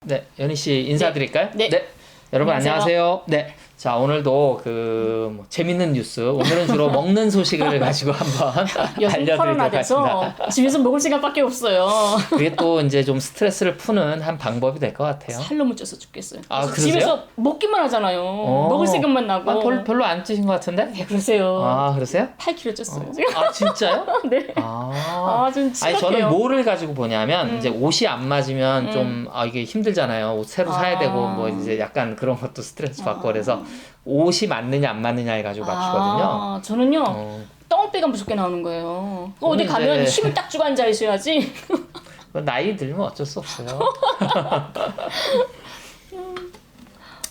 네, 연희 씨 인사드릴까요? 네. 여러분 안녕하세요. 안녕하세요. 네. 자, 오늘도 뭐 재밌는 뉴스, 오늘은 주로 먹는 소식을 가지고 한번 알려드리도록 하겠습니다. 집에서 먹을 시간밖에 없어요. 그게 또 이제 좀 스트레스를 푸는 한 방법이 될 것 같아요. 살로 못 쪄서 죽겠어요. 아, 그러세요? 집에서 먹기만 하잖아요. 먹을 생각만 나고. 별로 안 찌신 것 같은데? 네, 그러세요. 아, 그러세요? 8kg 쪘어요. 아, 진짜요? 네. 아니, 좀 저는 심각해요. 뭐를 가지고 보냐면, 이제 옷이 안 맞으면 좀, 이게 힘들잖아요. 옷 새로 사야 되고, 뭐 이제 약간 그런 것도 스트레스 받고 그래서 옷이 맞느냐 안 맞느냐 해가지고 맞추거든요. 저는요, 똥배가 무섭게 나오는 거예요. 어디 가면 이제- 힘을 딱 주고 앉아 있어야지. 나이 들면 어쩔 수 없어요.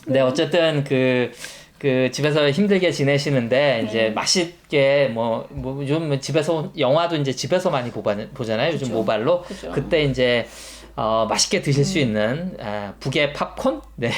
네, 어쨌든 그 집에서 힘들게 지내시는데 이제 맛있게 요즘 집에서 영화도 이제 집에서 많이 보잖아요. 요즘 그쵸. 모바일로. 그쵸. 그때 이제 맛있게 드실 수 있는 북의 팝콘, 네,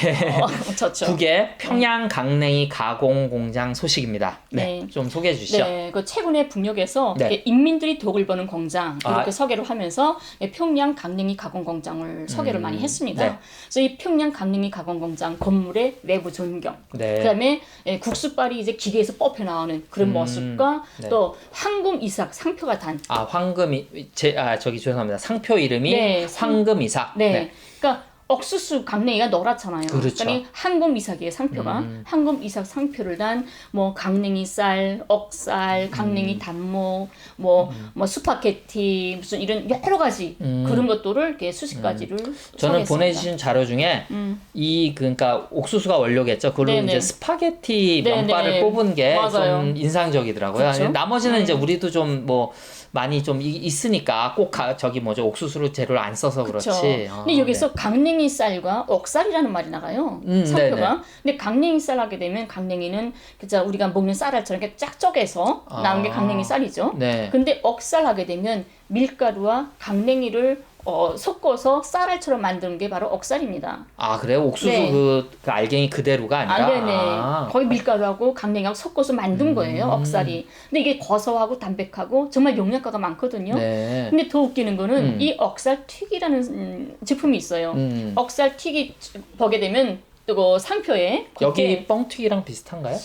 좋죠. 북의 평양 강냉이 가공 공장 소식입니다. 네, 네. 좀 소개해 주시죠. 네, 그 최근에 북녘에서 네. 인민들이 독을 버는 공장 이렇게 아. 소개를 하면서 평양 강냉이 가공 공장을 소개를 많이 했습니다. 네. 그래서 이 평양 강냉이 가공 공장 건물의 내부 전경, 네. 그다음에 국수빨이 이제 기계에서 뽑혀 나오는 그런 모습과 네. 또 황금 이삭 상표가 단. 황금이 저기 죄송합니다. 상표 이름이 네, 황금이삭. 네. 그러니까 옥수수 강냉이가 노랗잖아요. 그렇죠. 그러니까 황금 이삭이에요, 상표가. 황금 이삭 상표를 단 뭐 강냉이 쌀, 억쌀, 강냉이 단모, 뭐 스파게티 무슨 이런 여러 가지 그런 것들을 이렇게 수십 가지를 저는 소개했습니다. 보내주신 자료 중에 그러니까 옥수수가 원료겠죠. 그걸로 네네. 이제 스파게티 네네. 면발을 뽑은 게 맞아요. 좀 인상적이더라고요. 그쵸? 나머지는 이제 우리도 좀 많이 좀 있으니까 꼭 옥수수로 재료를 안 써서 그렇죠. 그렇지. 근데 여기서 강냉이 쌀과 억쌀이라는 말이 나가요. 상표가. 네네. 근데 강냉이 쌀 하게 되면 강냉이는 그죠 우리가 먹는 쌀알처럼 이렇게 쫙 쪼개서 나온 게 강냉이 쌀이죠. 네. 근데 억쌀 하게 되면 밀가루와 강냉이를 섞어서 쌀알처럼 만드는 게 바로 억쌀입니다. 아, 그래요? 옥수수 네. 그 알갱이 그대로가 아니라. 네네. 거의 밀가루하고 강냉이하고 섞어서 만든 거예요, 억쌀이. 근데 이게 고소하고 담백하고 정말 영양가가 많거든요. 네. 근데 더 웃기는 거는 이 억쌀 튀기라는 제품이 있어요. 억쌀 튀기 보게 되면 또 상표에 여기 뻥튀기랑 비슷한가요?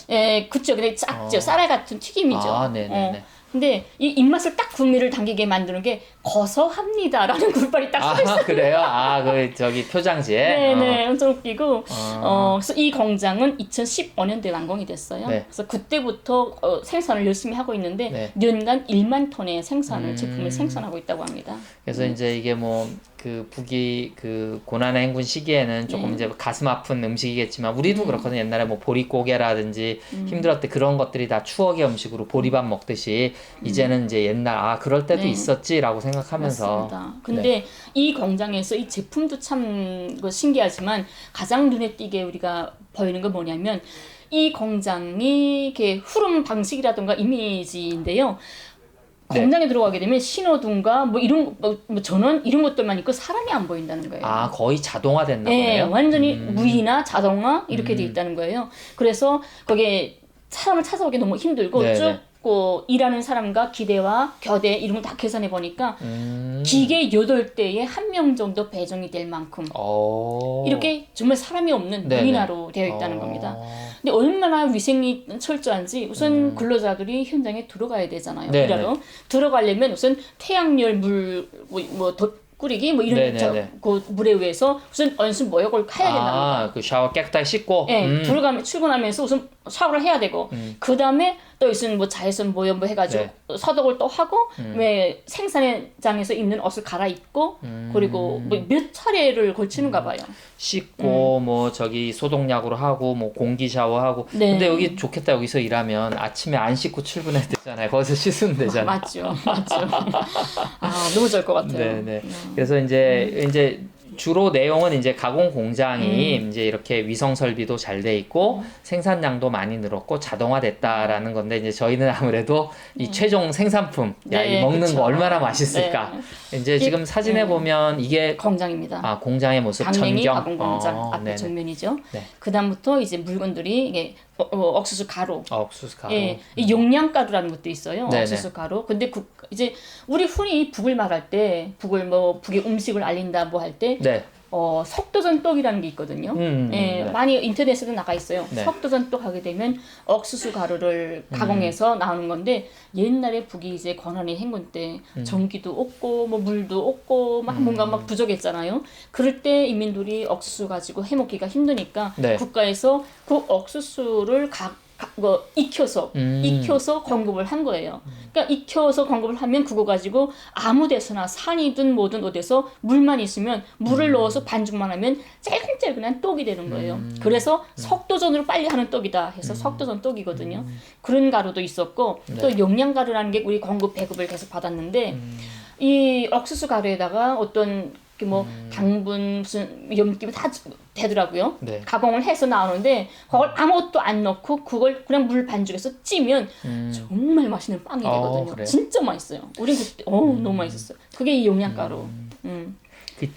그쵸. 근데 작죠. 쌀알 같은 튀김이죠. 아, 네네네. 근데 이 입맛을 딱 구미를 당기게 만드는 게 고소합니다라는 글발이 딱 써 있어요. 그래요? 저기 표장지에? 네네, 엄청 웃기고. 그래서 이 공장은 2015년도에 완공이 됐어요. 네. 그래서 그때부터 생산을 열심히 하고 있는데 네. 연간 1만 톤의 제품을 생산하고 있다고 합니다. 그래서 이제 이게 북이 고난의 행군 시기에는 조금 이제 가슴 아픈 음식이겠지만 우리도 그렇거든요. 옛날에 보릿고개라든지 힘들었을 때 그런 것들이 다 추억의 음식으로 보리밥 먹듯이 이제는 이제 옛날 그럴 때도 네. 있었지라고 생각하면서. 맞습니다. 근데 이 공장에서 이 제품도 참 신기하지만 가장 눈에 띄게 우리가 보이는 건 뭐냐면 이 공장이 이렇게 흐름 방식이라든가 이미지인데요. 공장에 들어가게 되면 신호등과 이런 전원 이런 것들만 있고 사람이 안 보인다는 거예요. 거의 자동화됐나 네, 보네요. 완전히 무인화, 자동화 이렇게 돼 있다는 거예요. 그래서 거기에 사람을 찾아오기 너무 힘들고 네네. 쭉 일하는 사람과 기대와 교대 이런 걸 다 계산해 보니까 기계 8대에 1명 정도 배정이 될 만큼 이렇게 정말 사람이 없는 네네. 무인화로 되어 있다는 겁니다. 근데 얼마나 위생이 철저한지 우선 근로자들이 현장에 들어가야 되잖아요. 네네. 일하러. 들어가려면 우선 태양열 물 끓이기 이런 네네네. 그 물에 의해서 우선 언순 모욕을 해야 된답니다. 그 샤워 깨끗하게 씻고. 네, 들어가면 출근하면서 우선 샤워를 해야 되고 그 다음에 또 있으면 자외선 모여 해가지고 네. 소독을 또 하고 왜 생산장에서 입는 옷을 갈아입고 그리고 몇 차례를 걸치는가 봐요. 씻고 저기 소독약으로 하고 공기 샤워하고. 네. 근데 여기 좋겠다. 여기서 일하면 아침에 안 씻고 출근해야 되잖아요. 거기서 씻으면 되잖아요. 맞죠. 너무 좋을 것 같아요. 네네. 그래서 이제 주로 내용은 이제 가공 공장이 이제 이렇게 위성 설비도 잘 돼 있고 생산량도 많이 늘었고 자동화됐다라는 건데 이제 저희는 아무래도 이 최종 생산품, 네, 이 먹는 그쵸. 거 얼마나 맛있을까. 이제 지금 사진에 보면 이게 공장입니다. 공장의 모습 강냉이 전경. 가공 공장 앞에 네네. 정면이죠. 네. 그 다음부터 이제 물건들이 이게 옥수수 가루. 옥수수 가루. 예, 이 용량가루라는 것도 있어요. 네네. 옥수수 가루. 근데 이제 우리 흔히 북을 말할 때, 북의 음식을 알린다 뭐 할 때, 네. 석도전 떡이라는 게 있거든요. 예, 네. 많이 인터넷에도 나가 있어요. 네. 석도전 떡 하게 되면 옥수수 가루를 가공해서 나오는 건데 옛날에 북이 이제 권한이 행군 때 전기도 없고 뭐 물도 없고 막 뭔가 막 부족했잖아요. 그럴 때 인민들이 옥수수 가지고 해먹기가 힘드니까 네. 국가에서 그 옥수수를 익혀서 공급을 한 거예요. 그러니까 익혀서 공급을 하면 그거 가지고 아무 데서나 산이든 뭐든 어디서 물만 있으면 물을 넣어서 반죽만 하면 짤근짤근한 떡이 되는 거예요. 그래서 석도전으로 빨리 하는 떡이다 해서 석도전 떡이거든요. 그런 가루도 있었고 네. 또 영양가루라는 게 우리 공급 배급을 계속 받았는데 이 옥수수 가루에다가 어떤 뭐 당분 무슨 염기도 다 되더라고요. 네. 가공을 해서 나오는데 그걸 아무것도 안 넣고 그걸 그냥 물 반죽해서 찌면 정말 맛있는 빵이 되거든요. 그래요? 진짜 맛있어요. 우린 그때 너무 맛있었어요. 그게 이 용량가루.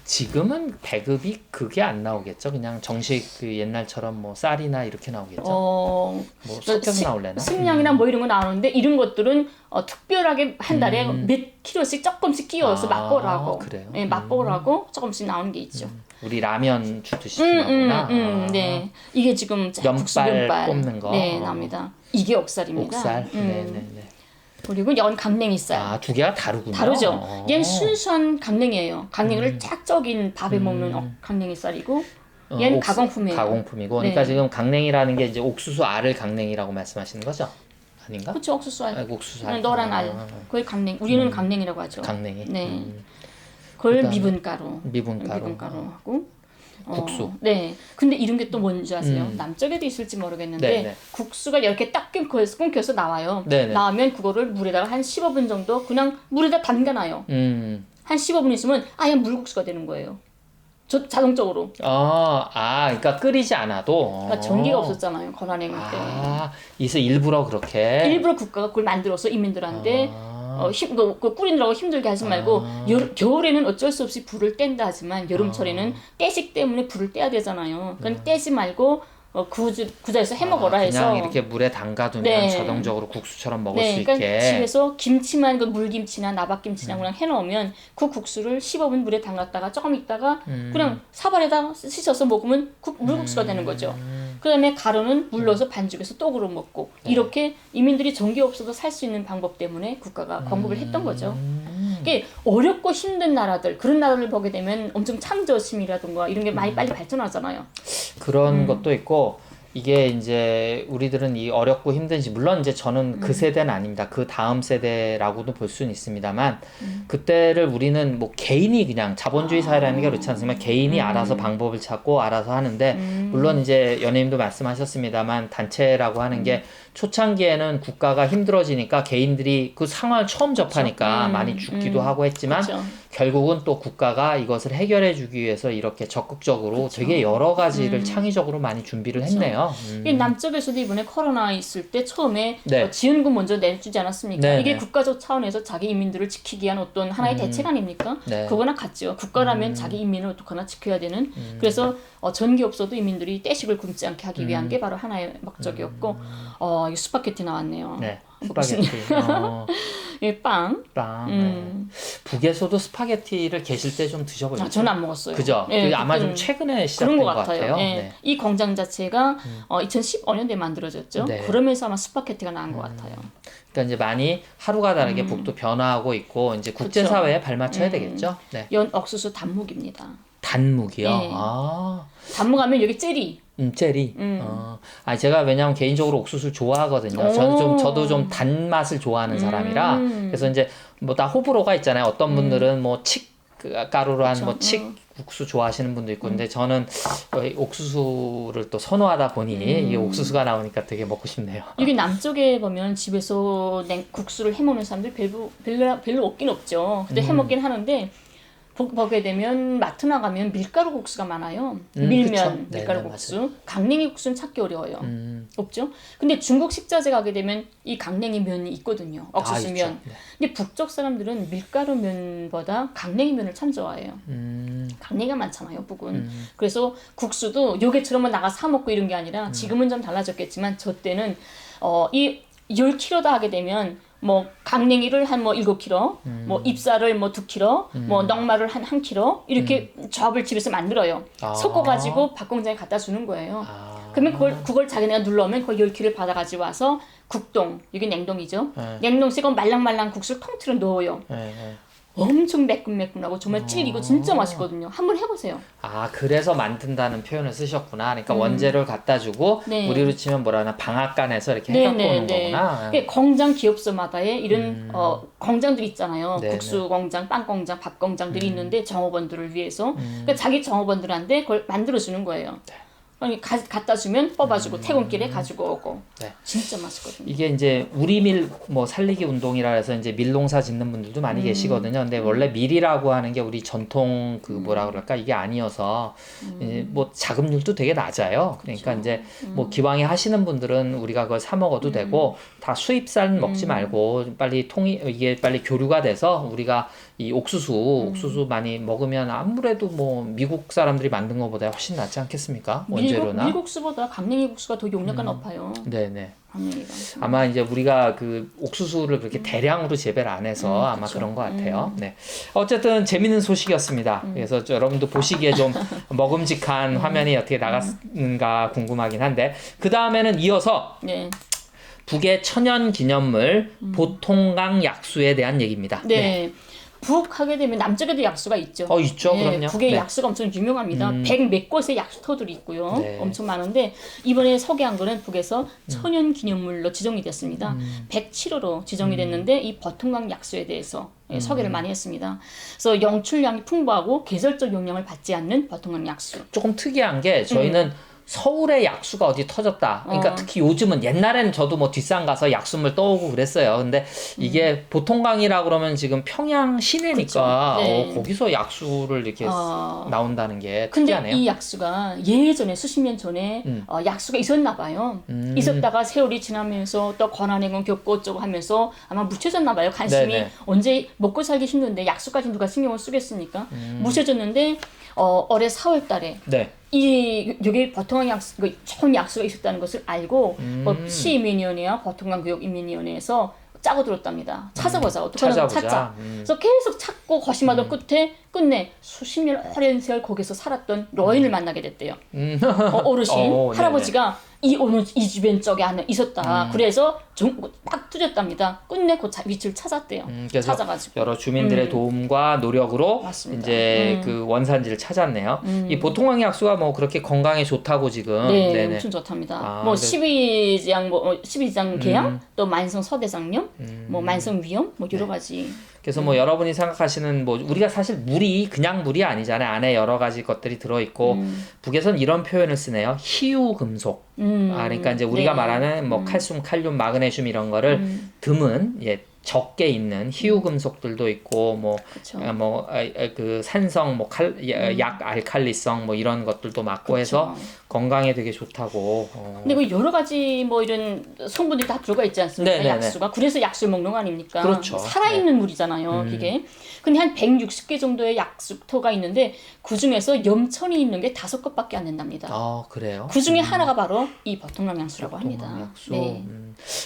지금은 배급이 그게 안 나오겠죠? 그냥 정식 그 옛날처럼 뭐 쌀이나 이렇게 나오겠죠? 뭐 섞여서 나올래나? 식량이나 뭐 이런 거 나오는데 이런 것들은 특별하게 한 달에 몇 킬로씩 조금씩 끼워서 맛보라고. 그래요? 예, 맛보라고 조금씩 나오는 게 있죠. 우리 라면 주듯이 주나구나. 네. 이게 지금 국수 면발 뽑는 거. 네, 납니다. 이게 옥살입니다. 옥살. 네네네. 그리고 연 강냉이쌀. 두 개가 다르군요. 다르죠. 얘는 순수한 강냉이에요. 강냉이를 쫙 쪄긴 밥에 먹는 강냉이쌀이고 얘는 가공품이에요. 가공품이고. 그러니까 네. 지금 강냉이라는 게 이제 옥수수 알을 강냉이라고 말씀하시는 거죠? 아닌가? 그렇죠. 옥수수 알. 옥수수 알. 노란 알. 그걸 강냉. 우리는 강냉이라고 하죠. 강냉이. 네. 그걸 그다음에 미분가루. 미분가루. 미분가루하고 국수. 네. 근데 이런 게 또 뭔지 아세요? 남쪽에도 있을지 모르겠는데 네네. 국수가 이렇게 딱 끊겨서 나와요. 네네. 나오면 그거를 물에다가 한 15분 정도 그냥 물에다 담가놔요. 한 15분 있으면 아예 물국수가 되는 거예요. 자동적으로. 그러니까 끓이지 않아도. 그러니까 전기가 없었잖아요. 권한행위 때. 그래서 일부러 그렇게. 일부러 국가가 그걸 만들어서 인민들한테 끓이느라고 힘들게 하지 말고 겨울에는 어쩔 수 없이 불을 뗀다 하지만 여름철에는 떼식 때문에 불을 떼야 되잖아요. 그러니까 떼지 말고 구자에서 해먹어라 해서 그냥 이렇게 물에 담가두면 네. 자동적으로 국수처럼 먹을 수 그러니까 있게. 집에서 김치만 물김치나 나박김치나 그냥 해놓으면 그 국수를 15분 물에 담갔다가 조금 있다가 그냥 사발에다 씻어서 먹으면 물국수가 되는 거죠. 그다음에 가루는 물 넣어서 반죽해서 떡으로 먹고 이렇게 이민들이 전기 없어도 살 수 있는 방법 때문에 국가가 공급을 했던 거죠. 이게 어렵고 힘든 나라들 그런 나라를 보게 되면 엄청 창조심이라든가 이런 게 많이 빨리 발전하잖아요. 그런 것도 있고 이게 이제 우리들은 이 어렵고 힘든지 물론 이제 저는 그 세대는 아닙니다. 그 다음 세대라고도 볼 수는 있습니다만 그때를 우리는 뭐 개인이 그냥 자본주의 사회라는 게 그렇지 않습니까? 개인이 알아서 방법을 찾고 알아서 하는데 물론 이제 연예님도 말씀하셨습니다만 단체라고 하는 게 초창기에는 국가가 힘들어지니까 개인들이 그 상황을 처음 접하니까 많이 죽기도 하고 했지만 그렇죠. 결국은 또 국가가 이것을 해결해 주기 위해서 이렇게 적극적으로 되게 여러 가지를 창의적으로 많이 준비를 했네요. 남쪽에서도 이번에 코로나 있을 때 처음에 네. 지원금 먼저 내주지 않았습니까? 네, 이게 네. 국가적 차원에서 자기 인민들을 지키기 위한 어떤 하나의 대책 아닙니까? 네. 그거나 같죠. 국가라면 자기 인민을 어떻게나 지켜야 되는. 그래서 전기 없어도 인민들이 떼식을 굶지 않게 하기 위한 게 바로 하나의 목적이었고 이 스파게티 나왔네요. 네. 스파게티. 이 빵. 네. 북에서도 스파게티를 계실 때 좀 드셔보셨죠? 저는 안 먹었어요. 그죠? 네, 아마 좀 그때는 최근에 시작된 그런 것 것 같아요. 네. 네. 이 공장 자체가 2015년도에 만들어졌죠. 네. 그러면서 아마 스파게티가 나온 것 같아요. 그러니까 이제 많이 하루가 다르게 북도 변화하고 있고 이제 국제사회에 발맞춰야 되겠죠? 네. 연 옥수수 단묵입니다. 단묵이요? 네. 아. 단묵하면 여기 젤리. 젤리. 제가 왜냐면 개인적으로 옥수수를 좋아하거든요. 저도 좀 단맛을 좋아하는 사람이라. 그래서 이제 뭐 다 호불호가 있잖아요. 어떤 분들은 뭐 가루로 한 뭐 국수 좋아하시는 분도 있고, 근데 저는 옥수수를 또 선호하다 보니 이 옥수수가 나오니까 되게 먹고 싶네요. 여기 남쪽에 보면 집에서 국수를 해먹는 사람들 별로 없긴 없죠. 근데 해먹긴 하는데 보게 되면 마트 나가면 밀가루 국수가 많아요. 밀면, 그쵸? 밀가루 네네, 국수. 강냉이 국수는 찾기 어려워요. 없죠? 근데 중국 식자재 가게 되면 이 강냉이 면이 있거든요. 옥수수 면. 네. 근데 북쪽 사람들은 밀가루 면보다 강냉이 면을 참 좋아해요. 강냉이가 많잖아요, 북은. 그래서 국수도 요게처럼 나가 사 먹고 이런 게 아니라 지금은 좀 달라졌겠지만 저 때는 이 10kg다 하게 되면 뭐 강냉이를 한 뭐 7kg, 뭐 잎살을 뭐 2kg, 뭐 넉마를 한 1kg 이렇게 조합을 집에서 만들어요. 섞어가지고 밥 공장에 갖다 주는 거예요. 그러면 그걸 자기네가 눌러오면 그걸 10kg를 받아가지고 와서 국동, 이게 냉동이죠. 냉동실에 말랑말랑 국수를 통틀어 넣어요. 엄청 매끈매끈하고 정말 찔기고 진짜 맛있거든요. 한번 해보세요. 아, 그래서 만든다는 표현을 쓰셨구나. 그러니까 원재료를 갖다 주고 네. 우리로 치면 뭐라 하나 방앗간에서 이렇게 해갖고 오는 거구나. 그러니까 공장 기업소마다의 이런 공장들이 있잖아요. 네네. 국수 공장, 빵 공장, 밥 공장들이 있는데 정업원들을 위해서 그러니까 자기 정업원들한테 그걸 만들어주는 거예요. 그러니까 갖다 주면 뽑아주고 퇴근길에 가지고 오고 진짜 맛있거든요. 이게 이제 우리밀 뭐 살리기 운동이라 해서 이제 밀농사 짓는 분들도 많이 계시거든요. 근데 원래 밀이라고 하는 게 우리 전통 그 뭐라 그럴까 이게 아니어서 이제 뭐 자급률도 되게 낮아요. 그러니까 이제 뭐 기왕에 하시는 분들은 우리가 그걸 사 먹어도 되고 다 수입산 먹지 말고 빨리 이게 빨리 교류가 돼서 우리가 이 옥수수 많이 먹으면 아무래도 뭐 미국 사람들이 만든 것보다 훨씬 낫지 않겠습니까? 원재료나. 밀국수보다 강냉이 국수가 더 용량가 높아요. 네네. 강냉이가. 아마 이제 우리가 그 옥수수를 그렇게 대량으로 재배를 안 해서 아마 그쵸. 그런 것 같아요. 네. 어쨌든 재밌는 소식이었습니다. 그래서 여러분도 보시기에 좀 먹음직한 화면이 어떻게 나갔는가 궁금하긴 한데 그 다음에는 이어서 네. 북의 천연 기념물 보통강 약수에 대한 얘기입니다. 네. 북 하게 되면 남쪽에도 약수가 있죠. 있죠. 네, 그럼요. 북의 네. 약수가 엄청 유명합니다. 100몇 곳의 약수터들이 있고요. 네. 엄청 많은데 이번에 소개한 거는 북에서 천연 기념물로 지정이 됐습니다. 107호로 지정이 됐는데 이 버통강 약수에 대해서 소개를 많이 했습니다. 그래서 영출량이 풍부하고 계절적 영향을 받지 않는 버통강 약수. 조금 특이한 게 저희는 서울에 약수가 어디 터졌다. 그러니까 특히 요즘은 옛날에는 저도 뭐 뒷산 가서 약수물 떠오고 그랬어요. 근데 이게 보통강이라 그러면 지금 평양 시내니까 네. 거기서 약수를 이렇게 나온다는 게 근데 특이하네요. 이 약수가 예전에 수십 년 전에 약수가 있었나 봐요. 있었다가 세월이 지나면서 또 권한행군 겪고 어쩌고 하면서 아마 묻혀졌나 봐요. 관심이 네네. 언제 먹고 살기 힘든데 약수까지 누가 신경을 쓰겠습니까? 묻혀졌는데 올해 4월 달에 네. 여기 버통강 약수, 좋은 약수가 있었다는 것을 알고 시민위원회와 버통강 교육인민위원회에서 짜고 들었답니다. 찾아보자. 어떻게 하나 찾자. 그래서 계속 찾고 거심하던 끝내 수십 년 오랜 세월 거기서 살았던 노인을 만나게 됐대요. 어르신, 할아버지가 이 주변 쪽에 안에 있었다. 그래서 딱 뚜졌답니다. 끝내 그 위치를 찾았대요. 그래서 찾아가지고. 여러 주민들의 도움과 노력으로 맞습니다. 이제 그 원산지를 찾았네요. 이 보통강 약수가 뭐 그렇게 건강에 좋다고 지금. 네, 네네. 엄청 좋답니다. 네. 12장 궤양, 또 만성 서대장염, 뭐 만성 위염, 뭐 여러 가지. 그래서 뭐 여러분이 생각하시는 뭐 우리가 사실 물이 그냥 물이 아니잖아요. 안에 여러 가지 것들이 들어 있고 북에선 이런 표현을 쓰네요. 희유 금속. 그러니까 이제 우리가 말하는 뭐 칼슘, 칼륨, 마그네슘 이런 거를 드문 적게 있는 희유 금속들도 있고 그 산성 약 알칼리성 뭐 이런 것들도 맞고 해서 건강에 되게 좋다고. 근데 그 여러 가지 뭐 이런 성분들이 다 들어가 있지 않습니까? 네네네. 약수가. 그래서 약수를 먹는 거 아닙니까? 그렇죠. 살아있는 물이잖아요, 그게. 근데 한 160개 정도의 약수터가 있는데 그 중에서 염천이 있는 게 5곳밖에 안 된답니다. 그래요? 그 중에 하나가 바로 이 버통강 약수라고 합니다. 약수. 네.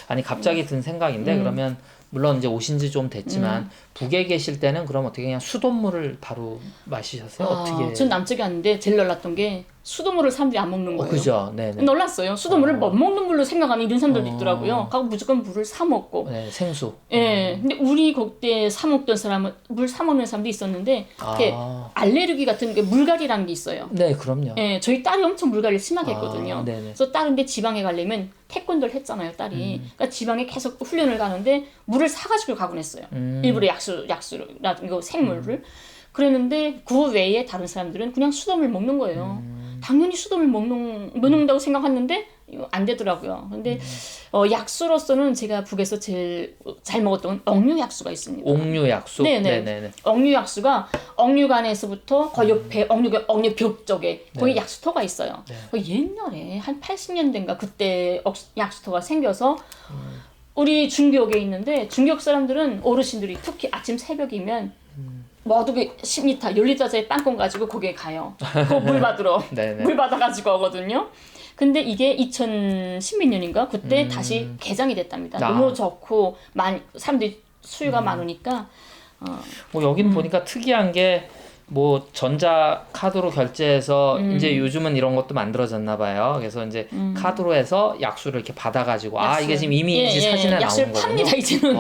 아니 갑자기 든 생각인데 그러면 물론 이제 오신 지 좀 됐지만 북에 계실 때는 그럼 어떻게 그냥 수돗물을 바로 마시셨어요? 어떻게? 전 남쪽에 왔는데 제일 놀랐던 게 수돗물을 사람들이 안 먹는 거예요. 그죠. 네네. 놀랐어요. 수돗물을 못 먹는 물로 생각하는 이런 사람들도 있더라고요. 그리고 무조건 물을 사 먹고. 네, 생수. 예. 근데 우리 그때 사 먹던 사람은 물 사 먹는 사람도 있었는데 이렇게 알레르기 같은 게 물갈이라는 게 있어요. 네, 그럼요. 예, 저희 딸이 엄청 물갈이를 심하게 했거든요. 네네. 그래서 딸인데 지방에 가려면 태권도를 했잖아요, 딸이. 그러니까 지방에 계속 훈련을 가는데 물을 사가지고 가곤 했어요. 일부러 이거 생물을. 그랬는데 그 외에 다른 사람들은 그냥 수돗물 먹는 거예요. 당연히 수돗물 먹는다고 생각했는데 이거 안 되더라고요. 근데 약수로서는 제가 북에서 제일 잘 먹었던 억류 약수가 있습니다. 옥류 약수. 네네. 억류 약수가 억류관에서부터 거의 옆에 억류 벽 쪽에 거기 약수터가 있어요. 옛날에 한 80년대인가 그때 약수터가 생겨서 우리 중교역에 있는데 중교역 사람들은 어르신들이 특히 아침 새벽이면 모두 10리터, 10리터짜리 빵콩 가지고 거기에 가요. 그 물 받으러. 네네. 물 받아가지고 오거든요. 근데 이게 2016년인가? 그때 다시 개장이 됐답니다. 아. 너무 좋고, 사람들이 수요가 많으니까. 뭐 여기는 보니까 특이한 게 뭐 전자 카드로 결제해서 이제 요즘은 이런 것도 만들어졌나 봐요. 그래서 이제 카드로 해서 약수를 이렇게 받아가지고 아 이게 지금 이미지 사진에 약수를 나오는 거군요. 팝니다 이제는.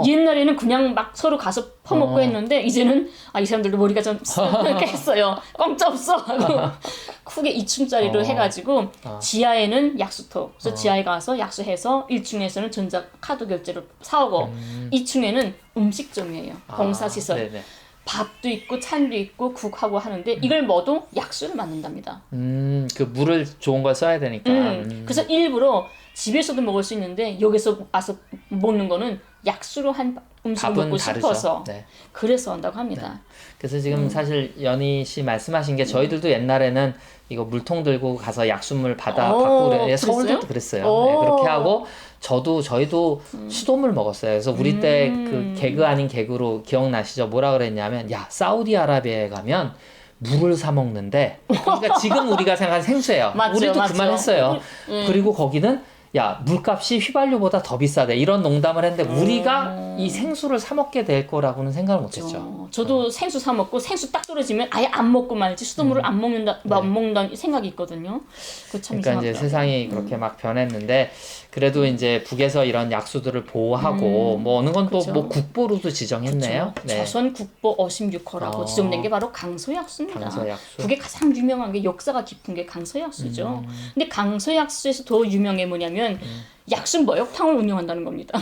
옛날에는 그냥 막 서로 가서 퍼먹고 했는데 이제는 이 사람들도 머리가 좀 이렇게 했어요. 공짜 없어 하고 크게 2층짜리로 해가지고 지하에는 약수터. 그래서 지하에 가서 약수해서 1층에서는 전자 카드 결제로 사오고 2층에는 음식점이에요. 봉사시설. 네네. 밥도 있고 찬도 있고 국하고 하는데 이걸 모두 약수를 만든답니다. 그 물을 좋은 걸 써야 되니까. 그래서 일부러 집에서도 먹을 수 있는데 여기서 와서 먹는 거는 약수로 한 음식을 밥은 먹고 다르죠. 싶어서 네. 그래서 한다고 합니다. 네. 그래서 지금 사실 연희 씨 말씀하신 게 저희들도 옛날에는 이거 물통 들고 가서 약수물 받고 그래. 서울도 그랬어요. 네, 그렇게 하고 저희도 수돗물 먹었어요. 그래서 우리 때 그 개그 아닌 개그로 기억나시죠? 뭐라 그랬냐면 야 사우디아라비아에 가면 물을 사 먹는데 그러니까 지금 우리가 생각한 생수예요. 맞죠, 우리도 맞죠. 그 말 했어요. 그리고 거기는 야 물값이 휘발유보다 더 비싸대 이런 농담을 했는데 우리가 이 생수를 사 먹게 될 거라고는 생각을 못했죠. 저도 생수 사 먹고 생수 딱 떨어지면 아예 안 먹고 말지 수돗물을 안 먹는다는 생각이 있거든요. 그 참 그러니까 이제 이상하더라고요. 세상이 그렇게 막 변했는데 그래도 이제 북에서 이런 약수들을 보호하고 뭐 어느 건 또 뭐 국보로도 지정했네요. 그렇죠. 네. 조선 국보 56호라고 지정된 게 바로 강서약수입니다. 강서약수. 북에 가장 유명한 게 역사가 깊은 게 강서약수죠. 근데 강서약수에서 더 유명한 게 뭐냐면 약수 모욕탕을 운영한다는 겁니다.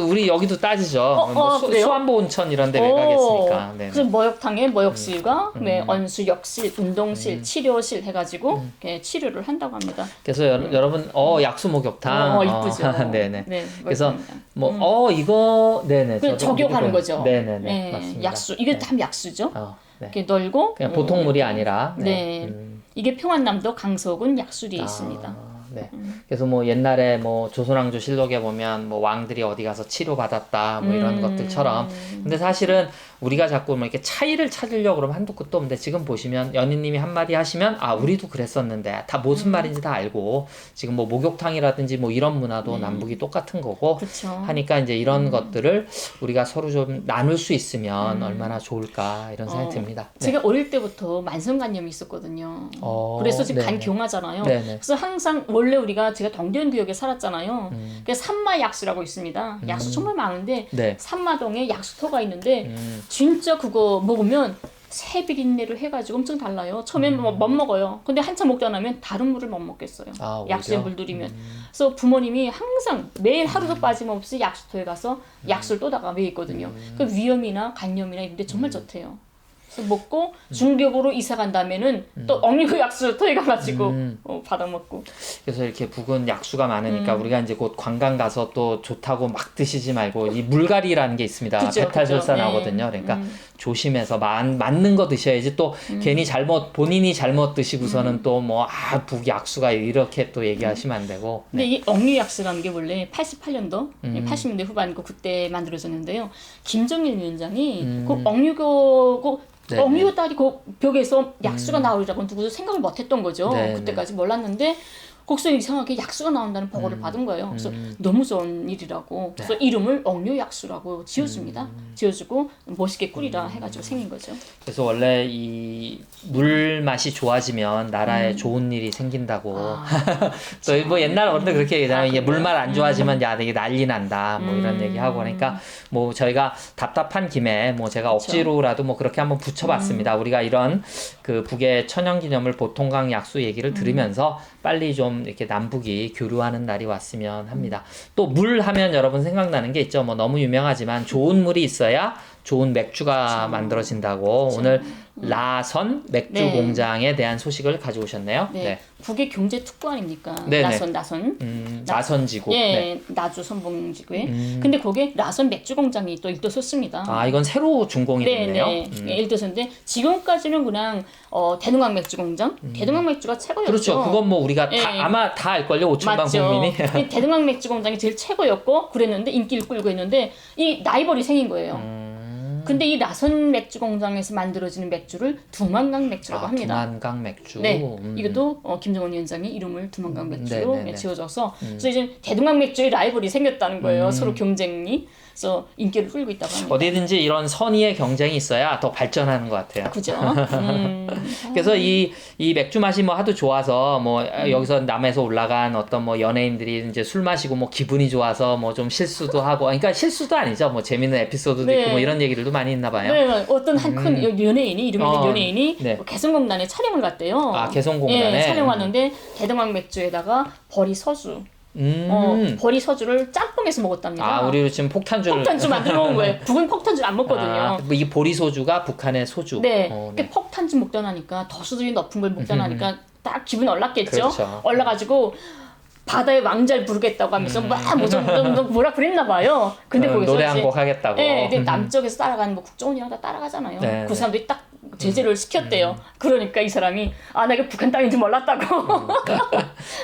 우리 여기도 따지죠. 그래요? 수안보 온천 이런 데 왜 가겠습니까? 네네. 그래서 모욕탕에 모욕실과 언수 역실, 운동실, 치료실 해가지고 이렇게 치료를 한다고 합니다. 그래서 여러분 약수 목욕탕. 이쁘죠. 네네. 네, 그래서 모욕탕입니다. 이거 네네. 그 적용하는 거죠. 네네네. 네, 맞습니다. 약수 이게 다 약수죠. 네. 이렇게 널고 그냥 보통 물이 아니라. 네. 이게 평안남도 강서군 약수리에 있습니다. 네. 그래서 뭐 옛날에 뭐 조선왕조 실록에 보면 뭐 왕들이 어디 가서 치료받았다 뭐 이런 것들처럼 근데 사실은 우리가 자꾸 뭐 이렇게 차이를 찾으려고 그러면 한도 끝도 없는데 지금 보시면 연희님이 한마디 하시면 우리도 그랬었는데 다 무슨 말인지 다 알고 지금 뭐 목욕탕이라든지 뭐 이런 문화도 남북이 똑같은 거고 그쵸. 하니까 이제 이런 것들을 우리가 서로 좀 나눌 수 있으면 얼마나 좋을까 이런 생각이 듭니다. 네. 제가 어릴 때부터 만성관념이 있었거든요. 그래서 지금 간경하잖아요. 네네. 그래서 항상 원래 우리가 제가 동대구역에 살았잖아요. 그래서 산마약수라고 있습니다. 약수 정말 많은데 네. 산마동에 약수터가 있는데 진짜 그거 먹으면 새 비린내를 해가지고 엄청 달라요. 처음엔 못 먹어요. 근데 한참 먹다 나면 다른 물을 못 먹겠어요. 약수에 물들이면. 그래서 부모님이 항상 매일 하루도 빠짐없이 약수터에 가서 약수를 또다가 먹이거든요. 그 위염이나 간염이나 이런 데 정말 좋대요. 그래서 먹고 중력으로 이사 간 다음에는 또 억리그 약수터에 가가지고 받아 먹고. 그래서 이렇게 북은 약수가 많으니까 우리가 이제 곧 관광 가서 또 좋다고 막 드시지 말고 이 물갈이라는 게 있습니다. 그쵸, 배탈설사 그쵸. 나오거든요. 그러니까 조심해서 맞는 거 드셔야지 또 괜히 본인이 잘못 드시고서는 또 뭐 북 약수가 이렇게 또 얘기하시면 안 되고. 근데 이 억류약수라는 게 원래 88년도, 80년대 후반 그때 만들어졌는데요. 김정일 위원장이 그 억류고 네, 억류 딸이 그 벽에서 약수가 나오리라고 누구도 생각을 못했던 거죠. 네, 그때까지 몰랐는데 거기서 이상하게 약수가 나온다는 보고를 받은 거예요. 그래서 너무 좋은 일이라고. 그래서 이름을 억류약수라고 지어줍니다. 지어주고 멋있게 꾸리라 해가지고 생긴 거죠. 그래서 원래 이 물 맛이 좋아지면 나라에 좋은 일이 생긴다고. 또 뭐 옛날 어른들 그렇게 얘기하잖아요. 이게 물맛 안 좋아지면 야 이게 난리 난다. 뭐 이런 얘기 하고 그러니까 뭐 저희가 답답한 김에 뭐 제가 억지로라도 뭐 그렇게 한번 붙여봤습니다. 우리가 이런 그 북의 천연기념물 보통강 약수 얘기를 들으면서 빨리 좀 이렇게 남북이 교류하는 날이 왔으면 합니다. 또 물 하면 여러분 생각나는 게 있죠. 뭐 너무 유명하지만 좋은 물이 있어야 좋은 맥주가 만들어진다고 오늘 라선 맥주 공장에 대한 소식을 가져오셨네요. 네. 북의 경제 특구 아닙니까? 네네. 나선. 나선지구. 예, 나주 선봉지구에. 근데 거기에 라선 맥주 공장이 또 일도섰습니다. 이건 새로 준공이 됐네요. 네. 일도서인데 지금까지는 그냥 대동강 맥주 공장, 대동강 맥주가 최고였죠. 그렇죠. 그건 뭐 우리가 예. 아마 다 알 걸요. 5천만 국민이. 이 대동강 맥주 공장이 제일 최고였고 그랬는데 인기를 끌고 있는데 이 라이벌이 생긴 거예요. 근데 이 라선 맥주 공장에서 만들어지는 맥주를 두만강 맥주라고 합니다. 두만강 맥주. 네, 이것도 김정은 위원장이 이름을 두만강 맥주로 네네네. 지어줘서 그래서 이제 대동강 맥주의 라이벌이 생겼다는 거예요. 서로 경쟁이. 그래서 인기를 끌고 있다고 합니다. 어디든지 이런 선의의 경쟁이 있어야 더 발전하는 것 같아요. 그죠? 그래서 이 맥주 맛이 뭐 하도 좋아서 뭐 여기서 남에서 올라간 어떤 뭐 연예인들이 이제 술 마시고 뭐 기분이 좋아서 뭐 좀 실수도 하고, 그러니까 실수도 아니죠. 뭐 재밌는 에피소드도 네. 있고 뭐 이런 얘기들도 많이 있나 봐요. 네, 어떤 한 큰 연예인이 이름이 있는 연예인이 네. 뭐 개성공단에 촬영을 갔대요. 아, 개성공단에? 네, 촬영하는데 대동강 맥주에다가 버리 서주. 버리 서주를 짬뽕해서 먹었답니다. 아, 우리로 지금 폭탄주 만들어 먹은 거예요. 북은 폭탄주를 안 먹거든요. 아, 이 보리 소주가 북한의 소주. 네. 네. 폭탄주 먹다 나니까 더 수준이 높은 걸 먹다 나니까 딱 기분이 올랐겠죠. 그렇죠. 올라가지고 바다의 왕자를 부르겠다고 하면서 뭐라 그랬나 봐요. 근데 거기서 노래 한 곡 하겠다고. 네, 근데 남쪽에서 따라가는 뭐 국정원이랑 다 따라가잖아요. 네, 그 사람들이 딱 제재를 시켰대요. 그러니까 이 사람이 나 이게 북한 땅인지 몰랐다고.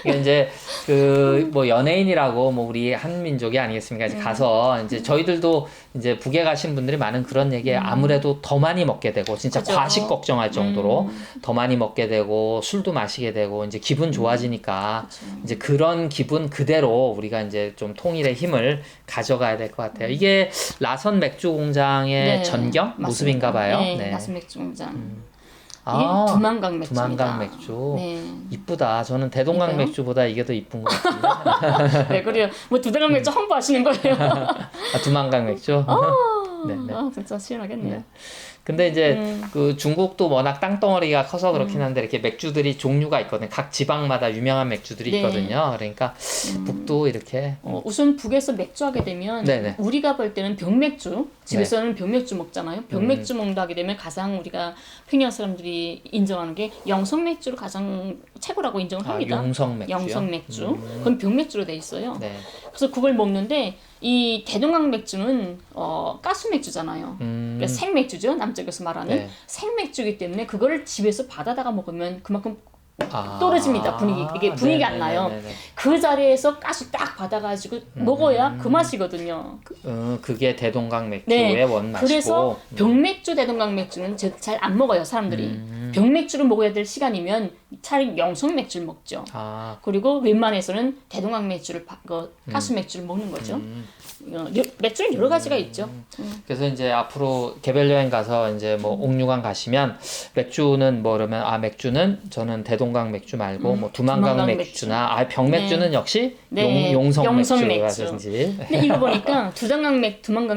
이게 이제 그 뭐 연예인이라고 뭐 우리 한 민족이 아니겠습니까? 이제 가서 이제 저희들도 이제 북에 가신 분들이 많은 그런 얘기에 아무래도 더 많이 먹게 되고 진짜 그죠. 과식 걱정할 정도로 더 많이 먹게 되고 술도 마시게 되고 이제 기분 좋아지니까 이제 그런 기분 그대로 우리가 이제 좀 통일의 힘을 가져가야 될 것 같아요. 이게 라선 맥주 공장의 네, 전경 맞습니다. 모습인가 봐요. 네, 라선 맥주 공장. 이게 아, 두만강 맥주입니다. 두만강 맥주. 네. 이쁘다. 저는 대동강 그러니까요? 맥주보다 이게 더 이쁜 것 같은데. 네, 그래요. 뭐 두만강 맥주 홍보하시는 거예요. 아, 두만강 맥주? 네. 아, 진짜 시원하겠네요. 네. 근데 이제 그 중국도 워낙 땅덩어리가 커서 그렇긴 한데 이렇게 맥주들이 종류가 있거든요. 각 지방마다 유명한 맥주들이 네. 있거든요. 그러니까 북도 이렇게 우선 북에서 맥주 하게 되면 네네. 우리가 볼 때는 병맥주, 집에서는 병맥주 먹잖아요. 병맥주 먹는다 하게 되면 가장 우리가 평양 사람들이 인정하는 게 영성맥주를 가장 최고라고 인정을 합니다. 용성맥주요? 영성맥주. 그건 병맥주로 돼 있어요. 네. 그래서 그걸 먹는데 이 대동강 맥주는 가스 맥주잖아요. 그러니까 생맥주죠. 남쪽에서 말하는 네. 생맥주이기 때문에 그거를 집에서 받아다가 먹으면 그만큼 아, 떨어집니다. 분위기. 이게 분위기 안 나요. 그 자리에서 가스 딱 받아가지고 먹어야 그 맛이거든요. 그게 대동강 맥주의 네. 원맛이고. 그래서 병맥주, 대동강 맥주는 잘 안 먹어요, 사람들이. 병맥주를 먹어야 될 시간이면 차라리 영성맥주를 먹죠. 아, 그리고 웬만해서는 대동강 맥주를 가스 맥주를 먹는 거죠. 맥주는 여러 가지가 있죠. 그래서 이제 앞으로 개별 여행 가서 이제 뭐 옥류관 가시면 맥주는 뭐 그러면 맥주는 저는 대동강 맥주 말고 뭐 두만강 두만강 맥주나 병맥주는 역시 네. 용성 영성 맥주라든지. 근데 이거 보니까 두만강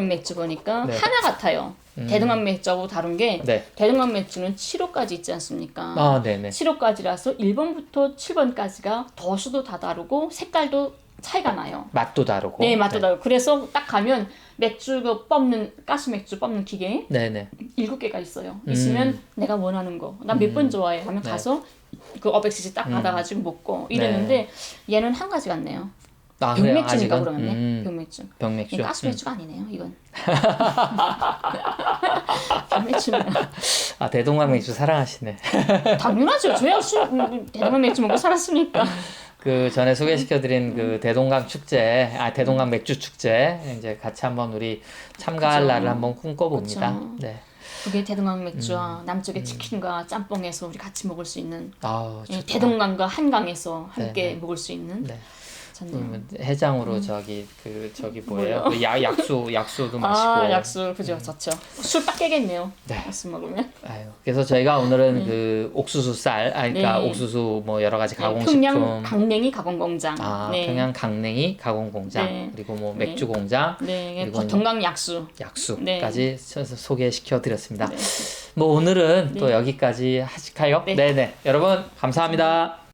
맥주 보니까 네. 하나 같아요. 대동강 맥주하고 다른 게 네. 대동강 맥주는 7호까지 있지 않습니까? 아, 네네. 7호까지라서 1번부터 7번까지가 도수도 다 다르고 색깔도 차이가 나요. 맛도 다르고. 네, 맛도 다르고. 그래서 딱 가면 맥주 그 가스 맥주 뽑는 기계 네네. 7개가 있어요. 있으면 내가 원하는 거. 나 몇 번 좋아해. 하면 네. 가서 그 500cc 딱 받아가지고 먹고 이랬는데 얘는 한 가지 같네요. 아, 그래요? 병맥주니까 아직은? 그러면 병맥주. 병맥주. 이건 가스 맥주가 아니네요. 이건. 병맥주는 아, 대동강 맥주 사랑하시네. 당연하죠. 저야 대동강 맥주 먹고 살았으니까. 그 전에 소개시켜드린 그 대동강 축제, 대동강 맥주 축제 이제 같이 한번 우리 참가할 그죠. 날을 한번 꿈꿔봅니다. 그죠. 네. 그게 대동강 맥주와 남쪽의 치킨과 짬뽕에서 우리 같이 먹을 수 있는 아우, 좋다. 대동강과 한강에서 함께 네. 먹을 수 있는 네. 좋네요. 해장으로 저기 뭐예요? 뭐요? 그 약수도 마시고. 약수 그죠 좋죠. 술 딱 깨겠네요. 네. 약수 먹으면. 아유, 그래서 저희가 오늘은 그 옥수수 쌀, 그러니까 네. 옥수수 뭐 여러 가지 평양 가공식품. 강냉이 가공공장. 평양 강냉이 가공공장, 네. 그리고 뭐 맥주 공장, 네, 그리고 동강 약수. 약수까지 소개시켜 드렸습니다. 네. 뭐 오늘은 또 여기까지 하실까요? 네. 네네. 여러분 감사합니다.